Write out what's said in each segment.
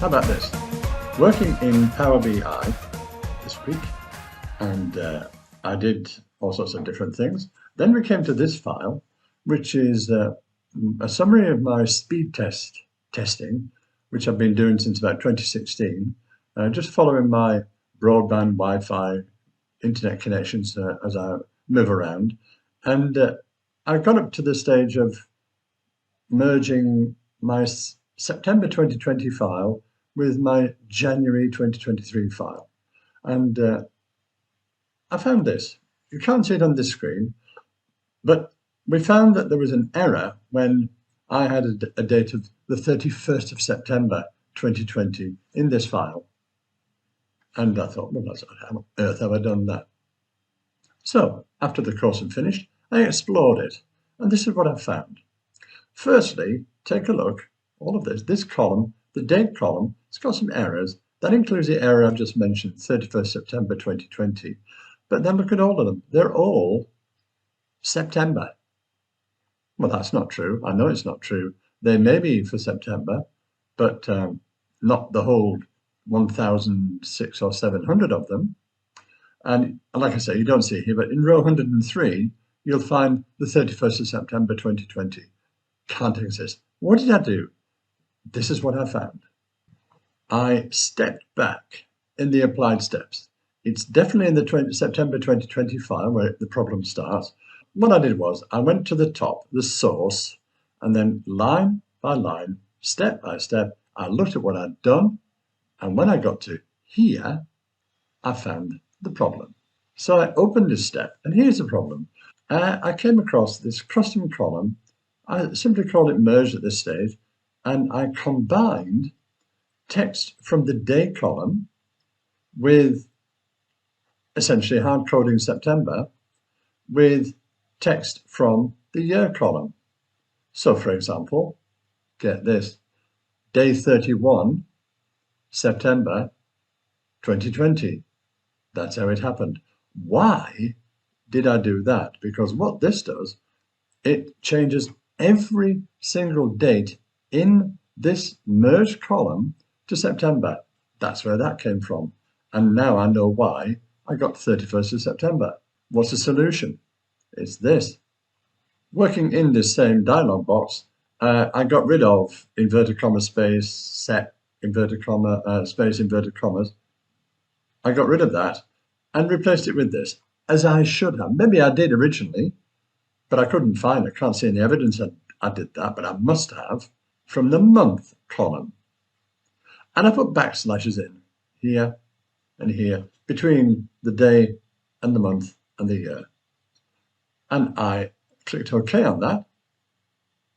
How about this? Working in Power BI this week, and I did all sorts of different things. Then we came to this file, which is a summary of my speed testing, which I've been doing since about 2016, just following my broadband Wi-Fi internet connections as I move around. And I got up to the stage of merging my September 2020 file with my January 2023 file. And I found this. You can't see it on this screen, but we found that there was an error when I had a date of the 31st of September 2020 in this file. And I thought, well, how on earth have I done that? So after the course had finished, I explored it. And this is what I found. Firstly, take a look, all of this column, the date column, it's got some errors. That includes the error I've just mentioned, 31st September 2020. But then look at all of them. They're all September. Well, that's not true. I know it's not true. They may be for September, but not the whole 1,006 or 700 of them. And like I say, you don't see it here, but in row 103, you'll find the 31st of September 2020. Can't exist. What did I do? This is what I found. I stepped back in the applied steps. It's definitely in the September 2020 file where the problem starts. What I did was I went to the top, the source, and then line by line, step by step, I looked at what I'd done. And when I got to here, I found the problem. So I opened this step, and here's the problem. I came across this custom column. I simply called it merged at this stage, and I combined text from the day column with essentially hard coding September with text from the year column. So for example, get this, day 31, September 2020. That's how it happened. Why did I do that? Because what this does, it changes every single date in this merged column to September. That's where that came from. And now I know why I got 31st of September. What's the solution? It's this. Working in this same dialog box, I got rid of inverted comma space, set, inverted comma, space, inverted commas. I got rid of that and replaced it with this, as I should have. Maybe I did originally, but I couldn't find it. I can't see any evidence I did that, but I must have, from the month column. And I put backslashes in here and here between the day and the month and the year. And I clicked OK on that.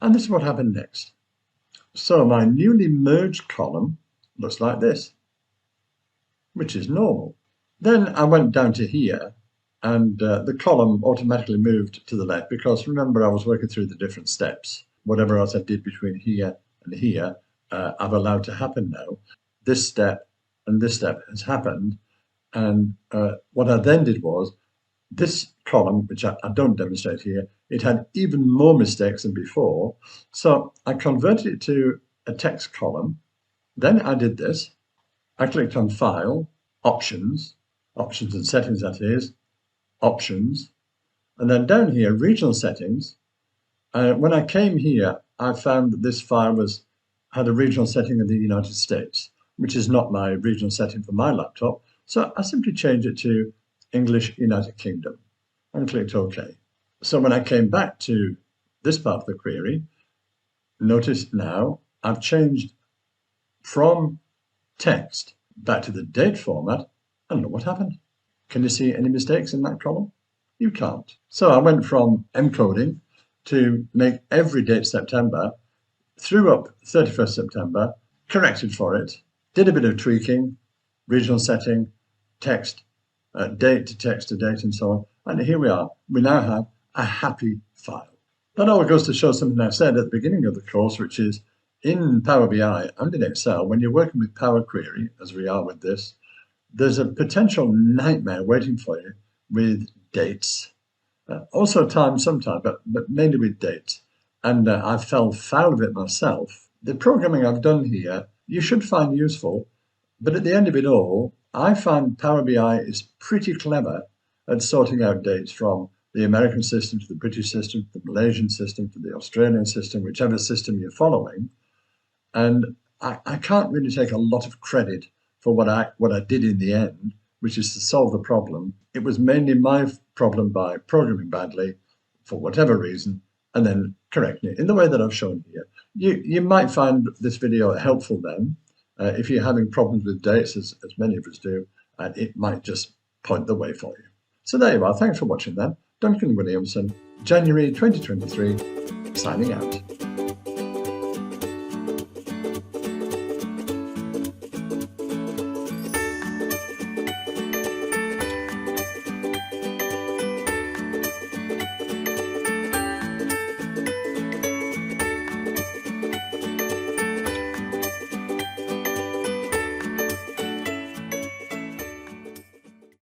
And this is what happened next. So my newly merged column looks like this, which is normal. Then I went down to here, and the column automatically moved to the left because remember I was working through the different steps. Whatever else I did between here and here, I've allowed to happen now. This step and this step has happened. And what I then did was this column, which I don't demonstrate here, it had even more mistakes than before. So I converted it to a text column. Then I did this. I clicked on File, Options and Settings, that is, Options. And then down here, Regional Settings. When I came here, I found that this file had a regional setting of the United States, which is not my regional setting for my laptop. So I simply changed it to English United Kingdom and clicked OK. So when I came back to this part of the query, notice now I've changed from text back to the date format, and look what happened. Can you see any mistakes in that column? You can't. So I went from encoding to make every date September, threw up 31st September, corrected for it, did a bit of tweaking, regional setting, text, date to text to date, and so on. And here we are. We now have a happy file. That all goes to show something I said at the beginning of the course, which is in Power BI and in Excel, when you're working with Power Query, as we are with this, there's a potential nightmare waiting for you with dates. Also time sometimes, but mainly with dates. And I fell foul of it myself. The programming I've done here you should find useful. But at the end of it all, I find Power BI is pretty clever at sorting out dates from the American system to the British system, to the Malaysian system, to the Australian system, whichever system you're following. And I can't really take a lot of credit for what I did in the end, which is to solve the problem. It was mainly my problem by programming badly for whatever reason, and then correcting it in the way that I've shown here. You might find this video helpful then, if you're having problems with dates, as many of us do, and it might just point the way for you. So there you are. Thanks for watching then. Duncan Williamson, January 2023, signing out.